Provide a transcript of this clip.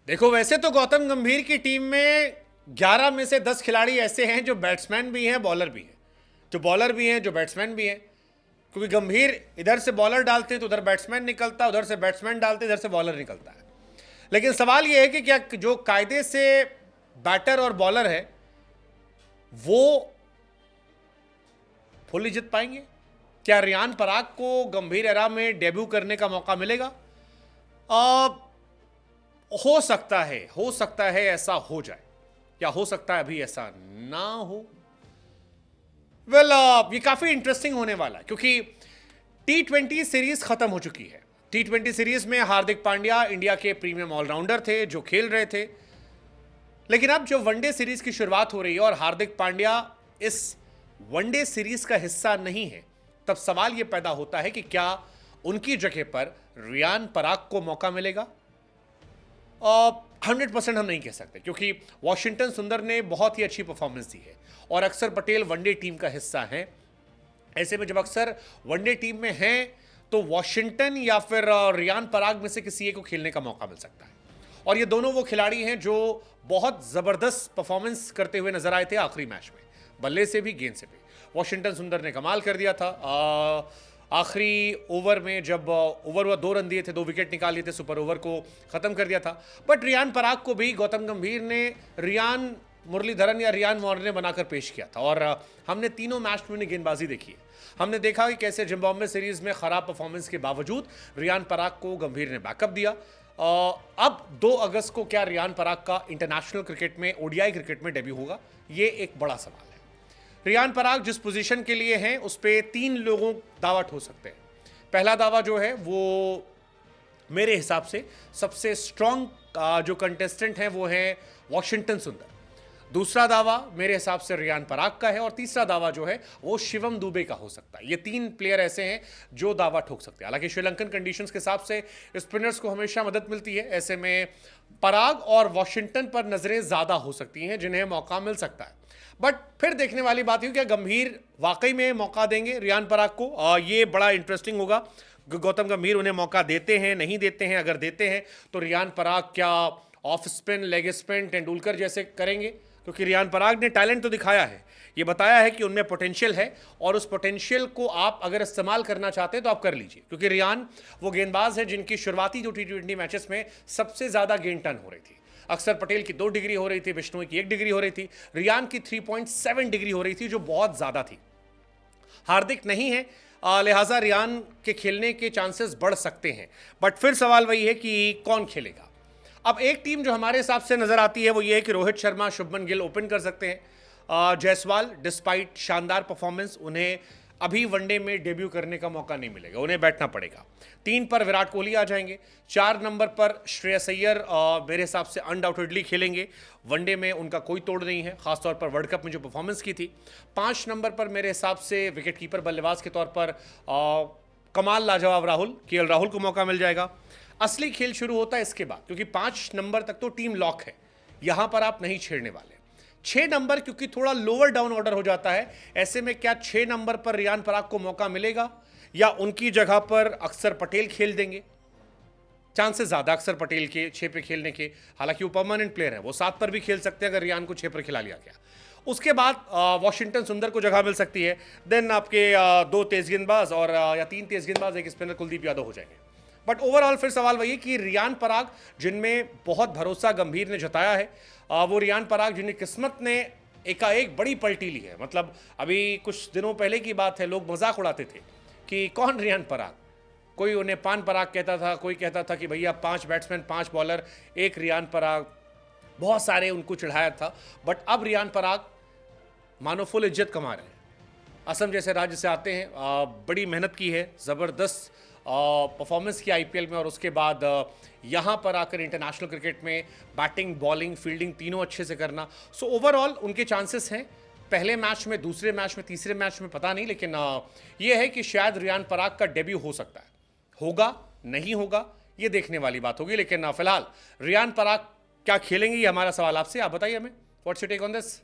देखो, वैसे तो गौतम गंभीर की टीम में 11 में से 10 खिलाड़ी ऐसे हैं जो बैट्समैन भी हैं, बॉलर भी हैं, जो बॉलर भी हैं, जो बैट्समैन भी हैं। क्योंकि गंभीर इधर से बॉलर डालते हैं तो उधर बैट्समैन निकलता है, उधर से बैट्समैन डालते हैं, इधर से बॉलर निकलता है। लेकिन सवाल यह है कि क्या जो कायदे से बैटर और बॉलर है वो फुल्ली जीत पाएंगे? क्या रियान पराग को गंभीर एरा में डेब्यू करने का मौका मिलेगा? हो सकता है ऐसा हो जाए, या हो सकता है अभी ऐसा ना हो। ये काफी इंटरेस्टिंग होने वाला है क्योंकि T20 सीरीज खत्म हो चुकी है। T20 सीरीज में हार्दिक पांड्या इंडिया के प्रीमियम ऑलराउंडर थे जो खेल रहे थे, लेकिन अब जो वनडे सीरीज की शुरुआत हो रही है और हार्दिक पांड्या इस वनडे सीरीज का हिस्सा नहीं है, तब सवाल यह पैदा होता है कि क्या उनकी जगह पर रियान पराग को मौका मिलेगा? 100% हम नहीं कह सकते क्योंकि वॉशिंगटन सुंदर ने बहुत ही अच्छी परफॉर्मेंस दी है और अक्सर पटेल वनडे टीम का हिस्सा हैं। ऐसे में जब अक्सर वनडे टीम में हैं तो वॉशिंगटन या फिर रियान पराग में से किसी एक को खेलने का मौका मिल सकता है। और ये दोनों वो खिलाड़ी हैं जो बहुत जबरदस्त परफॉर्मेंस करते हुए नजर आए थे आखिरी मैच में, बल्ले से भी गेंद से भी। वॉशिंगटन सुंदर ने कमाल कर दिया था आखिरी ओवर में, जब ओवर हुआ 2 रन दिए थे, 2 विकेट निकाल लिए थे, सुपर ओवर को खत्म कर दिया था। बट रियान पराग को भी गौतम गंभीर ने रियान मुरलीधरन या रियान वार्नर बनाकर पेश किया था और हमने तीनों मैच में गेंदबाजी देखी है। हमने देखा कि कैसे जिम्बाब्वे सीरीज में खराब परफॉर्मेंस के बावजूद रियान पराग को गंभीर ने बैकअप दिया। अब 2 अगस्त को क्या रियान पराग का इंटरनेशनल क्रिकेट में, ओडीआई क्रिकेट में डेब्यू होगा? ये एक बड़ा सवाल है। रियान पराग जिस पोजीशन के लिए हैं उस पर 3 लोगों दावा ठोक सकते हैं। पहला दावा जो है वो मेरे हिसाब से सबसे स्ट्रॉन्ग जो कंटेस्टेंट हैं वो है वॉशिंगटन सुंदर। दूसरा दावा मेरे हिसाब से रियान पराग का है और तीसरा दावा जो है वो शिवम दुबे का हो सकता है। ये 3 प्लेयर ऐसे हैं जो दावा ठोक सकते हैं। हालांकि श्रीलंकन कंडीशंस के हिसाब से स्पिनर्स को हमेशा मदद मिलती है, ऐसे में पराग और वॉशिंगटन पर नजरें ज्यादा हो सकती हैं जिन्हें मौका मिल सकता है। बट फिर देखने वाली बात है क्या गंभीर वाकई में मौका देंगे रियान पराग को? ये बड़ा इंटरेस्टिंग होगा। गौतम गंभीर उन्हें मौका देते हैं, नहीं देते हैं? अगर देते हैं तो रियान पराग क्या off spin, leg spin Tendulkar जैसे करेंगे? क्योंकि रियान पराग ने टैलेंट तो दिखाया है, ये बताया है कि उनमें पोटेंशियल है और उस पोटेंशियल को आप अगर इस्तेमाल करना चाहते हैं तो आप कर लीजिए। क्योंकि रियान वो गेंदबाज है जिनकी शुरुआती जो T20 मैचेस में सबसे ज्यादा गेंद टर्न हो रही थी। अक्सर पटेल की 2 डिग्री हो रही थी, बिश्नोई की 1 डिग्री हो रही थी, रियान की 3.7 डिग्री हो रही थी जो बहुत ज्यादा थी। हार्दिक नहीं है, लिहाजा रियान के खेलने के चांसेस बढ़ सकते हैं। बट फिर सवाल वही है कि कौन खेलेगा? अब एक टीम जो हमारे हिसाब से नजर आती है वो ये है कि रोहित शर्मा, शुभमन गिल ओपन कर सकते हैं। जायसवाल डिस्पाइट शानदार परफॉर्मेंस उन्हें अभी वनडे में डेब्यू करने का मौका नहीं मिलेगा, उन्हें बैठना पड़ेगा। 3 पर विराट कोहली आ जाएंगे। 4 नंबर पर श्रेयस अय्यर मेरे हिसाब से अनडाउटेडली खेलेंगे, वनडे में उनका कोई तोड़ नहीं है, खासतौर पर वर्ल्ड कप में जो परफॉर्मेंस की थी। 5 नंबर पर मेरे हिसाब से विकेट कीपर बल्लेबाज के तौर पर कमाल लाजवाब राहुल, केएल राहुल को मौका मिल जाएगा। असली खेल शुरू होता है इसके बाद, क्योंकि 5 नंबर तक तो टीम लॉक है, यहां पर आप नहीं छेड़ने वाले। 6 नंबर क्योंकि थोड़ा लोअर डाउन ऑर्डर हो जाता है, ऐसे में क्या 6 नंबर पर रियान पराग को मौका मिलेगा या उनकी जगह पर अक्षर पटेल खेल देंगे? चांसेस ज्यादा अक्षर पटेल के 6 पे खेलने के, हालांकि वो परमानेंट प्लेयर है, वो 7 पर भी खेल सकते हैं अगर रियान को 6 पर खिला लिया गया। उसके बाद वॉशिंगटन सुंदर को जगह मिल सकती है। देन आपके 2 तेज गेंदबाज और या 3 तेज गेंदबाज, एक स्पिनर कुलदीप यादव हो जाएंगे। बट ओवरऑल फिर सवाल वही कि रियान पराग जिनमें बहुत भरोसा गंभीर ने जताया है, वो रियान पराग जिन्हें किस्मत ने एकाएक बड़ी पलटी ली है। मतलब अभी कुछ दिनों पहले की बात है, लोग मजाक उड़ाते थे कि कौन रियान पराग, कोई उन्हें पान पराग कहता था, कोई कहता था कि भैया 5 बैट्समैन 5 बॉलर 1 रियान पराग, बहुत सारे उनको चढ़ाया था। बट अब रियान पराग मानो फुल इज्जत कमा रहे हैं। असम जैसे राज्य से आते हैं, बड़ी मेहनत की है, ज़बरदस्त परफॉर्मेंस की आईपीएल में, और उसके बाद यहाँ पर आकर इंटरनेशनल क्रिकेट में बैटिंग, बॉलिंग, फील्डिंग तीनों अच्छे से करना। सो ओवरऑल उनके चांसेस हैं पहले मैच में, दूसरे मैच में, तीसरे मैच में पता नहीं, लेकिन ये है कि शायद रियान पराग का डेब्यू हो सकता है। होगा नहीं होगा ये देखने वाली बात होगी, लेकिन फिलहाल रियान पराग क्या खेलेंगे ये हमारा सवाल आपसे। आप बताइए हमें, what's your take on this?